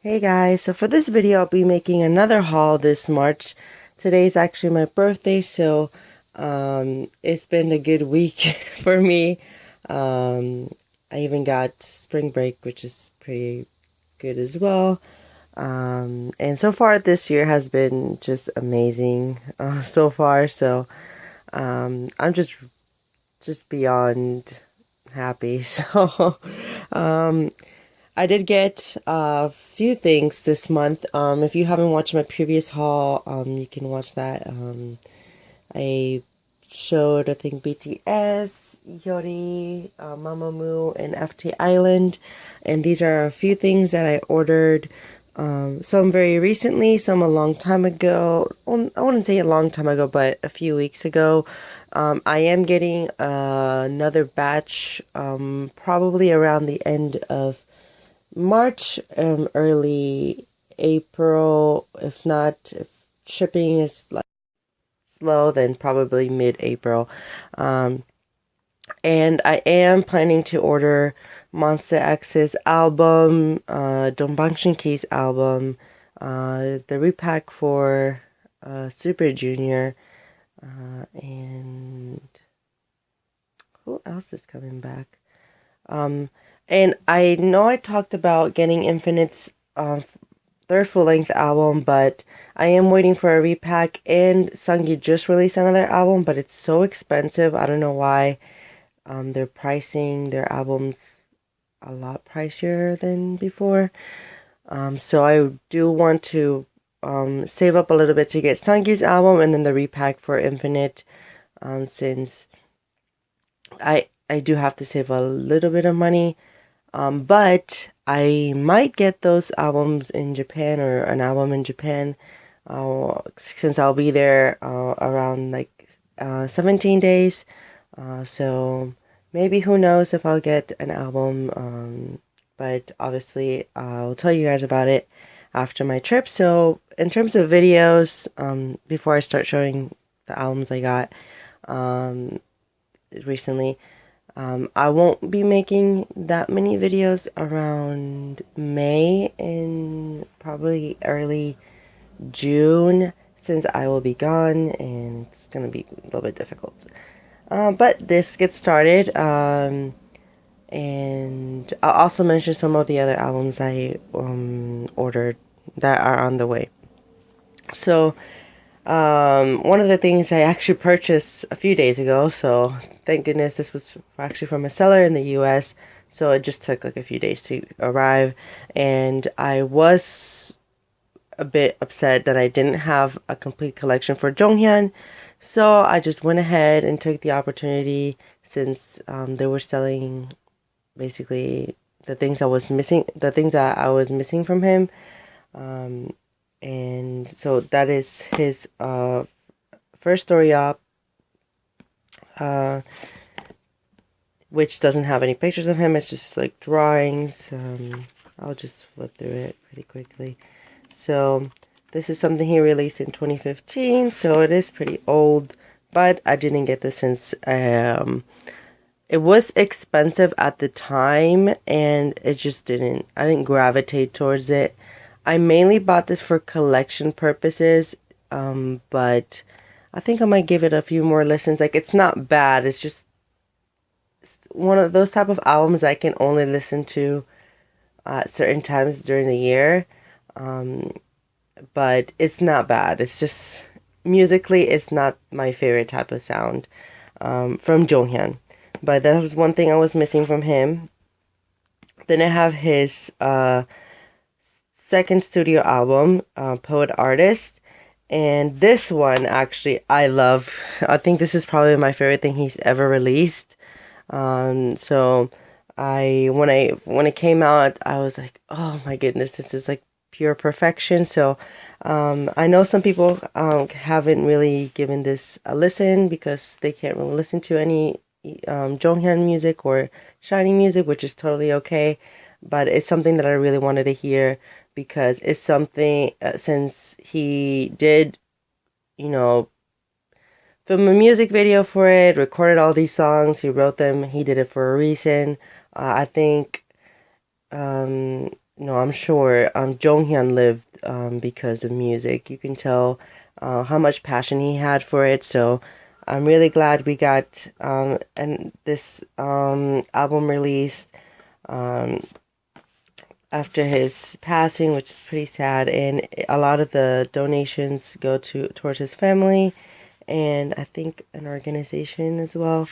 Hey guys, so for this video I'll be making another haul this March. Today's actually my birthday, so it's been a good week for me. I even got spring break, which is pretty good as well. And so far this year has been just amazing so far, so I'm just beyond happy. So I did get a few things this month. If you haven't watched my previous haul, you can watch that. I showed, I think, BTS, Yori, Mamamoo, and FT Island. And these are a few things that I ordered. Some very recently, some a long time ago. Well, I wouldn't say a long time ago, but a few weeks ago. I am getting another batch, probably around the end of March, early April. If not, if shipping is like slow, then probably mid-April. Um, and I am planning to order Monster X's album, Dongbangsin K's album, the repack for Super Junior, and who else is coming back? And I know I talked about getting Infinite's third full-length album, but I am waiting for a repack, and Sungyu just released another album, but it's so expensive. I don't know why. They're pricing their albums a lot pricier than before. So I do want to save up a little bit to get Sungyu's album and then the repack for Infinite, since I do have to save a little bit of money. But I might get those albums in Japan, or an album in Japan, since I'll be there around like 17 days. So maybe, who knows if I'll get an album. But obviously I'll tell you guys about it after my trip. So in terms of videos, before I start showing the albums I got recently, I won't be making that many videos around May and probably early June, since I will be gone and it's going to be a little bit difficult. But this gets started, and I'll also mention some of the other albums I ordered that are on the way. So one of the things I actually purchased a few days ago, so thank goodness this was actually from a seller in the US, so it just took like a few days to arrive, and I was a bit upset that I didn't have a complete collection for Jonghyun, so I just went ahead and took the opportunity, since they were selling basically the things that I was missing from him. And so that is his first story up, which doesn't have any pictures of him. It's just like drawings. I'll just flip through it pretty quickly. So this is something he released in 2015, so it is pretty old, but I didn't get this since it was expensive at the time, and I didn't gravitate towards it. I mainly bought this for collection purposes, but I think I might give it a few more listens. Like, it's not bad. It's just one of those type of albums I can only listen to at certain times during the year. But it's not bad. It's just, musically, it's not my favorite type of sound from Jonghyun. But that was one thing I was missing from him. Then I have his second studio album, Poet Artist, and this one actually I love. I think this is probably my favorite thing he's ever released. So when it came out, I was like, oh my goodness, this is like pure perfection. So I know some people haven't really given this a listen because they can't really listen to any Jonghyun music or SHINee music, which is totally okay. But it's something that I really wanted to hear, because it's something, since he did, film a music video for it, recorded all these songs, he wrote them, he did it for a reason. I think no, I'm sure Jonghyun lived because of music. You can tell how much passion he had for it. So I'm really glad we got and this album released um, after his passing, which is pretty sad. And a lot of the donations go towards his family, and I think an organization as well.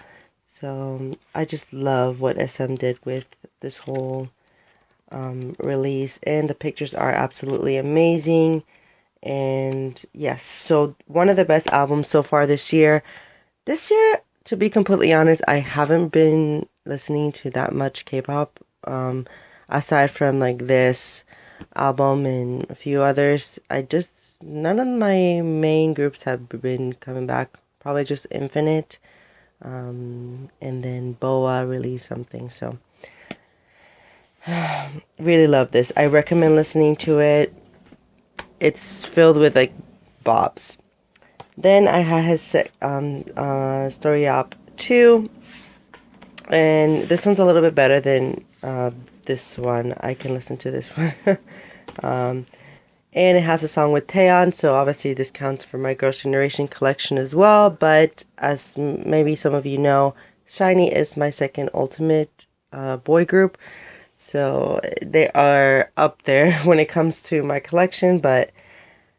So I just love what SM did with this whole release, and the pictures are absolutely amazing. And yes, so one of the best albums so far this year. This year, to be completely honest, I haven't been listening to that much K-pop. Aside from like this album and a few others, none of my main groups have been coming back. Probably just Infinite, and then Boa released something. So really love this. I recommend listening to it. It's filled with like bops. Then I had his Story Up 2, and this one's a little bit better than this one. I can listen to this one. And it has a song with Taeyeon, so obviously this counts for my Girls' Generation collection as well. But as maybe some of you know, SHINee is my second ultimate boy group. So they are up there when it comes to my collection. But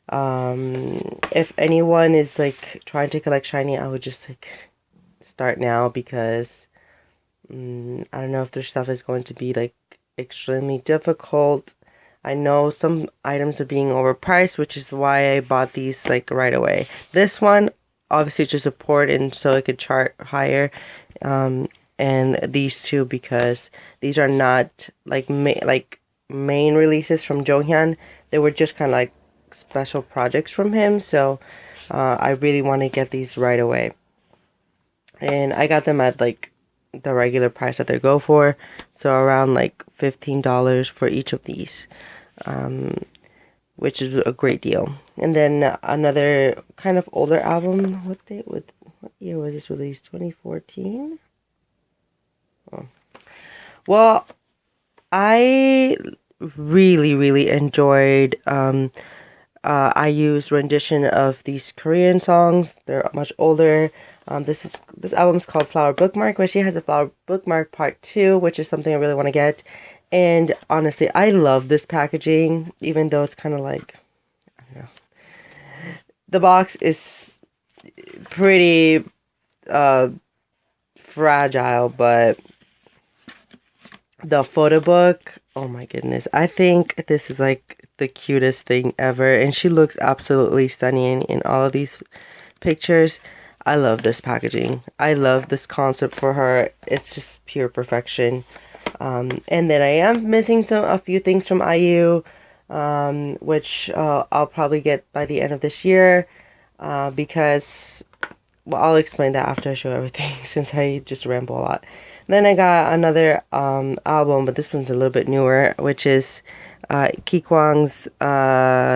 if anyone is like trying to collect SHINee, I would just like start now, because I don't know if their stuff is going to be like extremely difficult. I know some items are being overpriced, which is why I bought these like right away. This one, obviously to support and so it could chart higher. And these two, because these are not like main releases from Jonghyun. They were just kind of like special projects from him. So I really want to get these right away. And I got them at like the regular price that they go for. So around like $15 for each of these. Which is a great deal. And then another kind of older album. What year was this released? 2014? Oh. Well, I really enjoyed IU's rendition of these Korean songs. They're much older. This album's called Flower Bookmark, where she has a Flower Bookmark Part 2, which is something I really want to get. And honestly, I love this packaging, even though it's kind of like, I don't know. The box is pretty fragile, but the photo book, oh my goodness. I think this is like the cutest thing ever, and she looks absolutely stunning in all of these pictures. I love this packaging. I love this concept for her. It's just pure perfection. And then I am missing a few things from IU, which I'll probably get by the end of this year, because, well, I'll explain that after I show everything, since I just ramble a lot. Then I got another album, but this one's a little bit newer, which is Ki Kwang's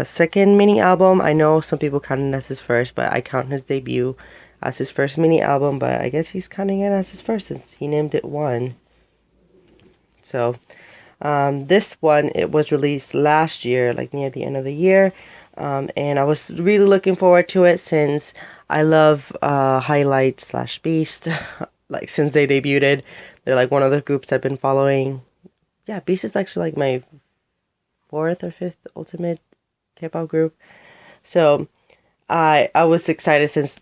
second mini album. I know some people count it as his first, but I count his debut as his first mini album, but I guess he's counting it as his first since he named it One. So this one, it was released last year, like near the end of the year, and I was really looking forward to it, since I love Highlight / Beast. Like since they debuted, they're like one of the groups I've been following. Yeah, Beast is actually like my 4th or 5th ultimate K-pop group. So I was excited, since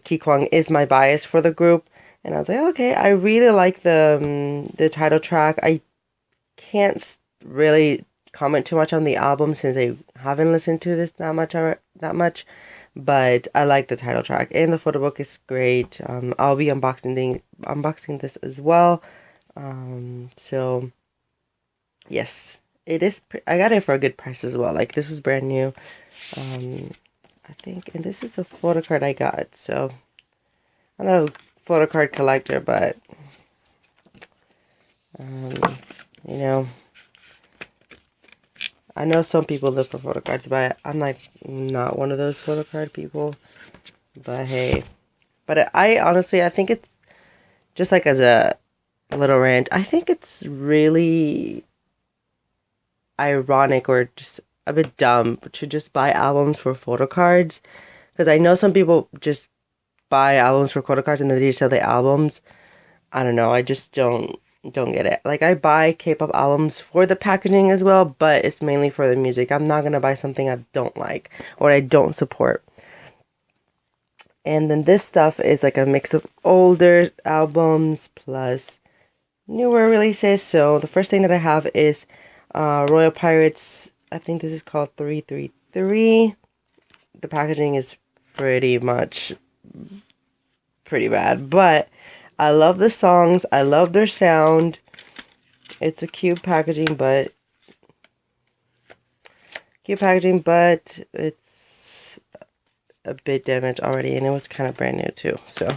Ki Kwang is my bias for the group, and I was like, okay, I really like the title track. I can't really comment too much on the album, since I haven't listened to this that much. But I like the title track, and the photo book is great. I'll be unboxing this as well. So yes, it is. I got it for a good price as well. Like this was brand new. I think, and this is the photo card I got. So I'm not a photo card collector, but you know, I know some people live for photo cards, but I'm like not one of those photo card people. But hey, but I honestly, I think it's just like as a little rant. I think it's really ironic or just a bit dumb to just buy albums for photo cards. Because I know some people just buy albums for photo cards and then they just sell the albums. I don't know. I just don't get it. Like, I buy K-pop albums for the packaging as well, but it's mainly for the music. I'm not gonna buy something I don't like or I don't support. And then this stuff is like a mix of older albums plus newer releases. So the first thing that I have is Royal Pirates. I think this is called 333. The packaging is pretty bad, but I love the songs. I love their sound. It's a cute packaging, but it's a bit damaged already, and it was kind of brand new too. So,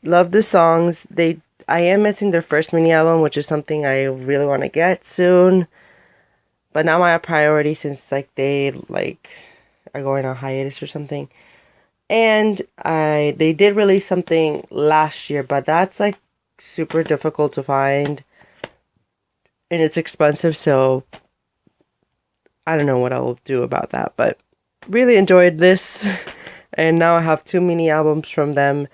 love the songs. I am missing their first mini album, which is something I really want to get soon, but not my priority since they are going on hiatus or something. And they did release something last year, but that's like super difficult to find, and it's expensive, so I don't know what I will do about that, but really enjoyed this. And now I have 2 mini albums from them.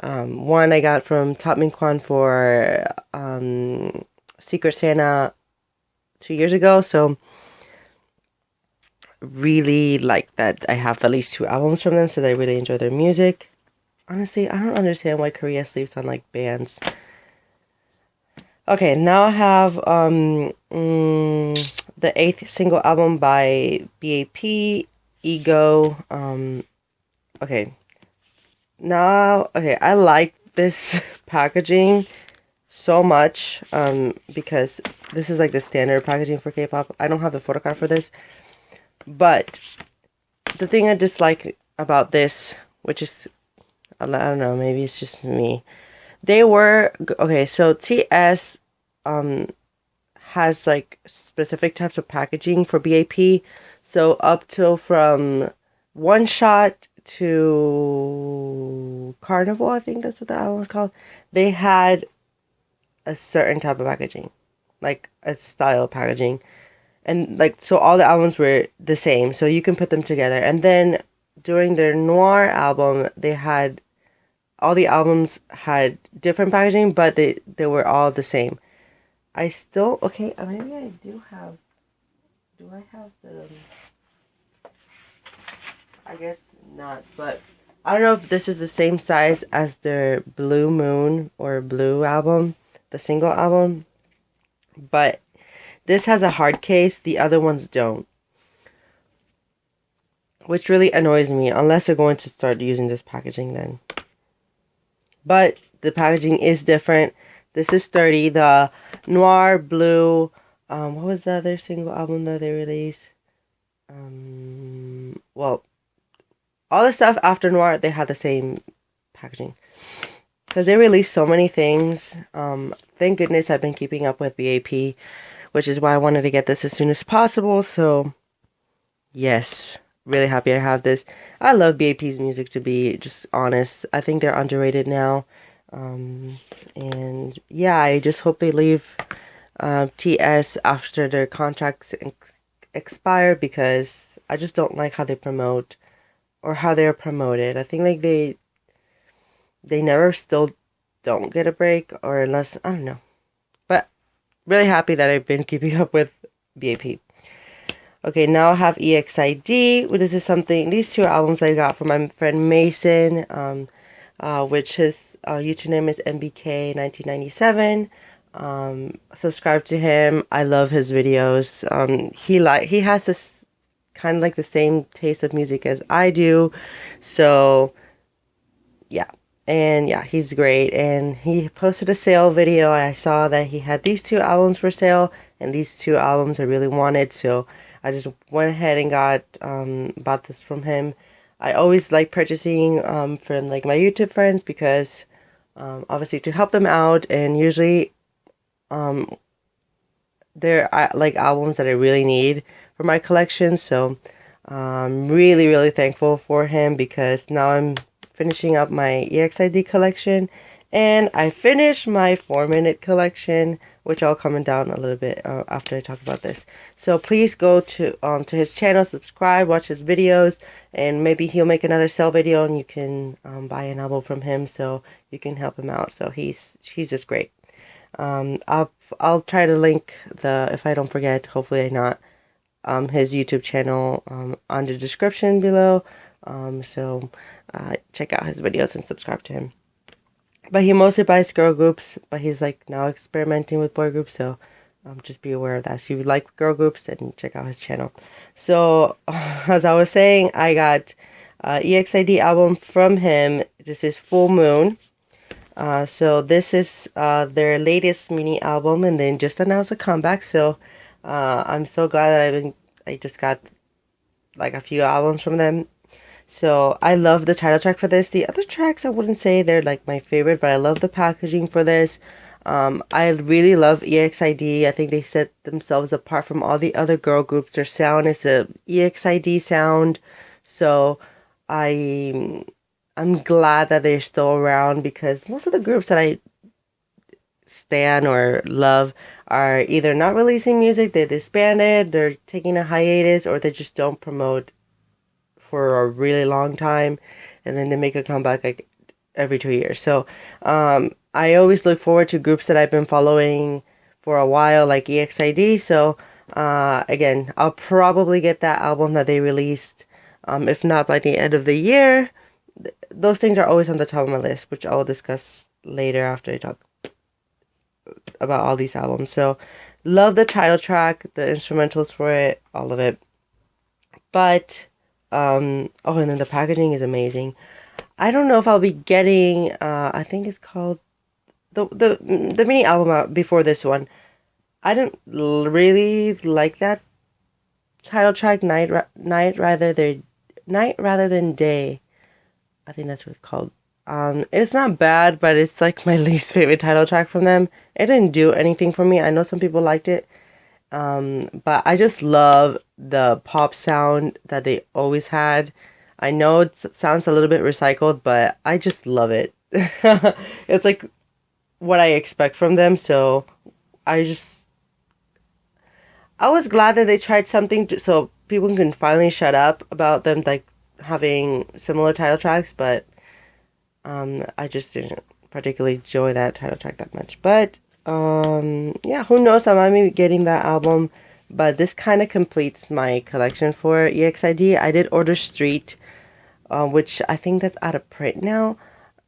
One I got from Top Min Kwan for Secret Santa 2 years ago, so really like that I have at least 2 albums from them, so I really enjoy their music. Honestly, I don't understand why Korea sleeps on like bands. Okay, now I have the 8th single album by BAP, Ego. I like this packaging so much because this is like the standard packaging for K-pop. I don't have the photo card for this, but the thing I dislike about this, which is, I don't know, maybe it's just me. So TS has like specific types of packaging for BAP. So up till from One Shot to Carnival, I think that's what the album was called, they had a certain type of packaging, like a style packaging. And like, so all the albums were the same, so you can put them together. And then during their Noir album, all the albums had different packaging, but they were all the same. Maybe I do have I guess not, but I don't know if this is the same size as their Blue Moon or Blue album, the single album, but this has a hard case, the other ones don't, which really annoys me, unless they're going to start using this packaging then. But the packaging is different. This is 30, the Noir, Blue, what was the other single album that they released? All the stuff after Noir, they had the same packaging. Because they released so many things. Thank goodness I've been keeping up with BAP, which is why I wanted to get this as soon as possible. So, yes, really happy I have this. I love BAP's music, to be just honest. I think they're underrated now. And yeah, I just hope they leave TS after their contracts expire, because I just don't like how they promote or how they're promoted. I think like they never still don't get a break, or unless, I don't know. But really happy that I've been keeping up with BAP. Okay, now I have EXID. These 2 albums I got from my friend Mason, which his YouTube name is MBK1997. Subscribe to him. I love his videos. He has this kind of like the same taste of music as I do. So, yeah. And yeah, he's great. And he posted a sale video. I saw that he had these 2 albums for sale, and these 2 albums I really wanted, so I just went ahead and bought this from him. I always like purchasing from like my YouTube friends, because obviously to help them out, and usually they're like albums that I really need for my collection. So I'm really thankful for him, because now I'm finishing up my EXID collection, And I finished my 4-minute collection, which I'll comment down a little bit after I talk about this. So please go to his channel, subscribe, watch his videos, and maybe he'll make another sale video and you can buy an album from him so you can help him out. So he's just great. I'll try to link if I don't forget, hopefully I not, his YouTube channel on the description below. So check out his videos and subscribe to him. But he mostly buys girl groups, but he's like now experimenting with boy groups, so just be aware of that. So if you like girl groups, then check out his channel. So as I was saying, I got EXID album from him. This is Full Moon. So this is their latest mini album, and then just announced a comeback. So I'm so glad that I just got like a few albums from them. So I love the title track for this. The other tracks, I wouldn't say they're like my favorite, but I love the packaging for this. I really love EXID. I think they set themselves apart from all the other girl groups. Their sound is a EXID sound. So I'm glad that they're still around, because most of the groups that I stan or love are either not releasing music, they disbanded, they're taking a hiatus, or they just don't promote for a really long time, and then they make a comeback like every 2 years. So I always look forward to groups that I've been following for a while, like EXID. So again, I'll probably get that album that they released, if not by the end of the year. Those things are always on the top of my list, which I'll discuss later after I talk about all these albums. So love the title track, the instrumentals for it, all of it. But and then the packaging is amazing. I don't know if I'll be getting I think it's called the mini album out before this one. I didn't really like that title track, night rather than day. I think that's what it's called. It's not bad, but it's like my least favorite title track from them. It didn't do anything for me. I know some people liked it. But I just love the pop sound that they always had. I know it sounds a little bit recycled, but I just love it. It's like what I expect from them, so I was glad that they tried something so people can finally shut up about them like having similar title tracks, but I just didn't particularly enjoy that title track that much. But yeah, who knows, I might be getting that album, but this kind of completes my collection for EXID. I did order Street, which I think that's out of print now,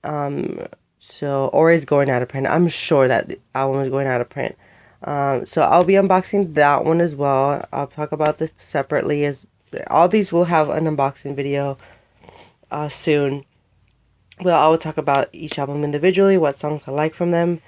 or is going out of print. I'm sure that the album is going out of print, so I'll be unboxing that one as well. I'll talk about this separately, as all these will have an unboxing video soon. Well, I will talk about each album individually, what songs I like from them.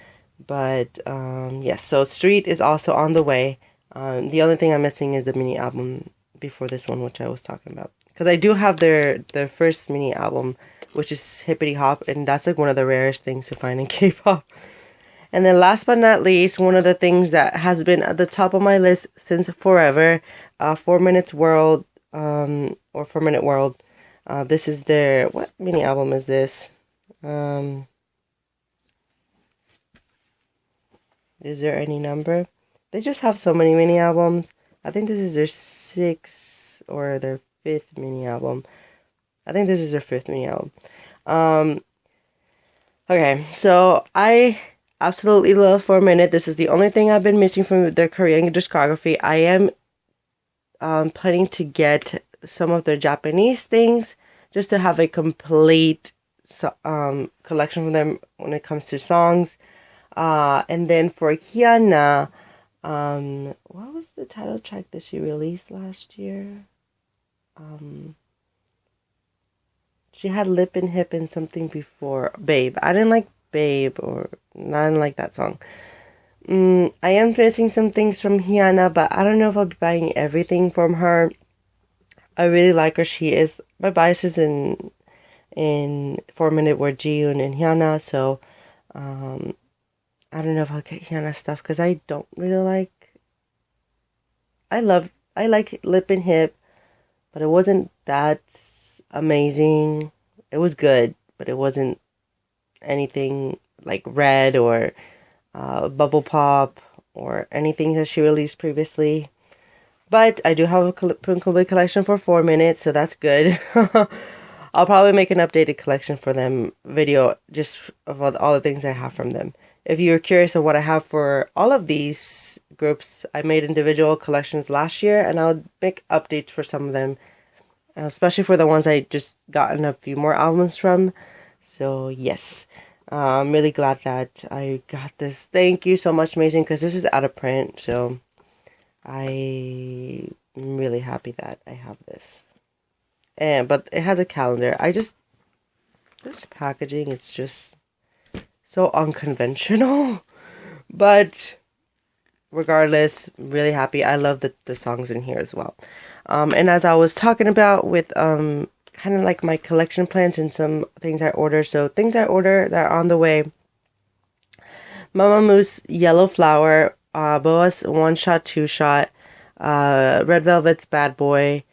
But yes, so Street is also on the way. The only thing I'm missing is the mini album before this one, which I was talking about. Because I do have their first mini album, which is Hippity Hop, and that's like one of the rarest things to find in K-pop. And then last but not least, one of the things that has been at the top of my list since forever, 4 Minutes World, or 4 Minute World. This is their, what mini album is this? Is there any number? They just have so many mini albums. I think this is their 6th or their 5th mini album. I think this is their 5th mini album. Okay, so I absolutely love 4 Minute. This is the only thing I've been missing from their Korean discography. I am planning to get some of their Japanese things just to have a complete collection from them when it comes to songs. And then for Hyuna, what was the title track that she released last year? She had Lip and Hip and something before. Babe. I didn't like Babe, or I didn't like that song. I am missing some things from Hyuna, but I don't know if I'll be buying everything from her. I really like her. She is, my bias is in 4 Minute were Jiyoon and Hyuna, so I don't know if I'll get Hyuna stuff, because I don't really like, I like Lip and Hip, but it wasn't that amazing. It was good, but it wasn't anything like Red or Bubble Pop or anything that she released previously. But I do have a complete collection for 4 minutes, so that's good. I'll probably make an updated collection for them video just of all the things I have from them. If you're curious of what I have for all of these groups, I made individual collections last year, and I'll make updates for some of them, especially for the ones I just gotten a few more albums from. So yes, I'm really glad that I got this. Thank you so much, Mason, because this is out of print, so I'm really happy that I have this. But it has a calendar. This packaging, it's just so unconventional. But regardless, really happy. I love the songs in here as well. And as I was talking about with kind of like my collection plans and some things I ordered. So things I ordered that are on the way. Mamamoo Yellow Flower, Boa's One Shot, Two Shot, Red Velvet's Bad Boy,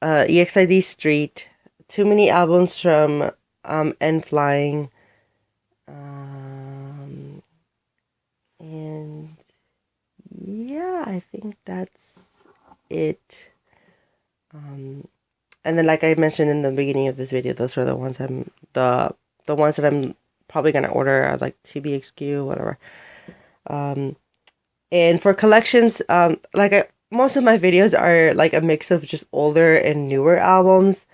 EXID Street, Too Many Albums from N Flying, and yeah, I think that's it. And then, like I mentioned in the beginning of this video, those are the ones the ones that I'm probably gonna order as like TBXQ, whatever. And for collections, most of my videos are like a mix of just older and newer albums.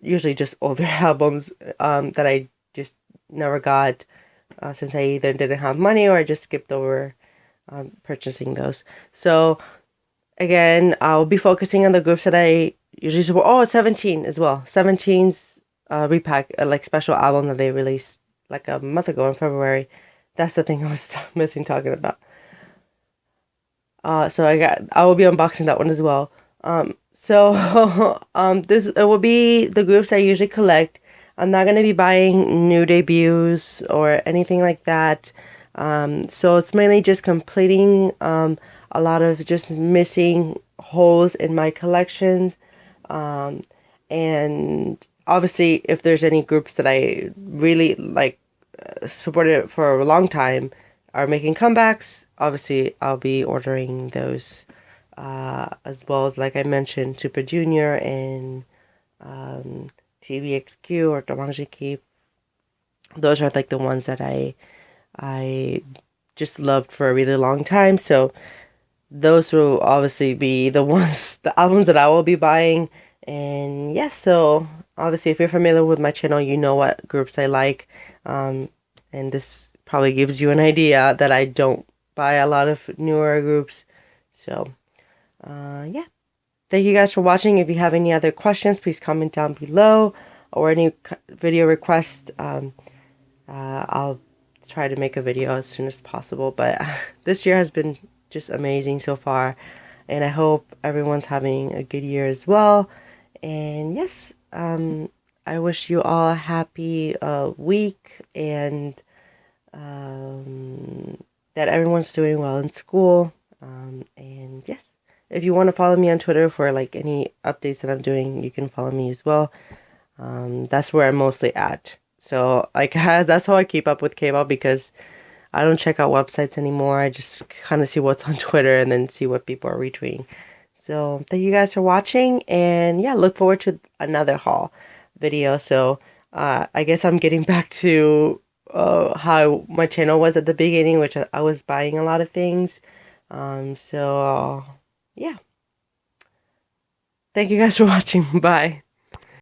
Usually just older albums that I just never got since I either didn't have money or I just skipped over purchasing those. So again, I'll be focusing on the groups that I usually support. Oh, 17 as well. 17's repack, like special album that they released like a month ago in February. That's the thing I was missing talking about. So I will be unboxing that one as well. It will be the groups I usually collect. I'm not gonna be buying new debuts or anything like that. So it's mainly just completing a lot of just missing holes in my collections. And obviously, if there's any groups that I really like supported for a long time are making comebacks, obviously I'll be ordering those. As well as, like I mentioned, Super Junior and TVXQ or Domangji Keep. Those are like the ones that I just loved for a really long time. So those will obviously be the albums that I will be buying. And yes, so obviously if you're familiar with my channel, you know what groups I like. And this probably gives you an idea that I don't buy a lot of newer groups. So yeah, thank you guys for watching. If you have any other questions, please comment down below, or any video requests. I'll try to make a video as soon as possible, but this year has been just amazing so far, and I hope everyone's having a good year as well. And yes, I wish you all a happy week, and that everyone's doing well in school. And yes, if you want to follow me on Twitter for like any updates that I'm doing, you can follow me as well. That's where I'm mostly at. So like that's how I keep up with Kpop, because I don't check out websites anymore. I just kind of see what's on Twitter and then see what people are retweeting. So thank you guys for watching, and yeah, look forward to another haul video. So I guess I'm getting back to how my channel was at the beginning, which I was buying a lot of things. Yeah. Thank you guys for watching. Bye.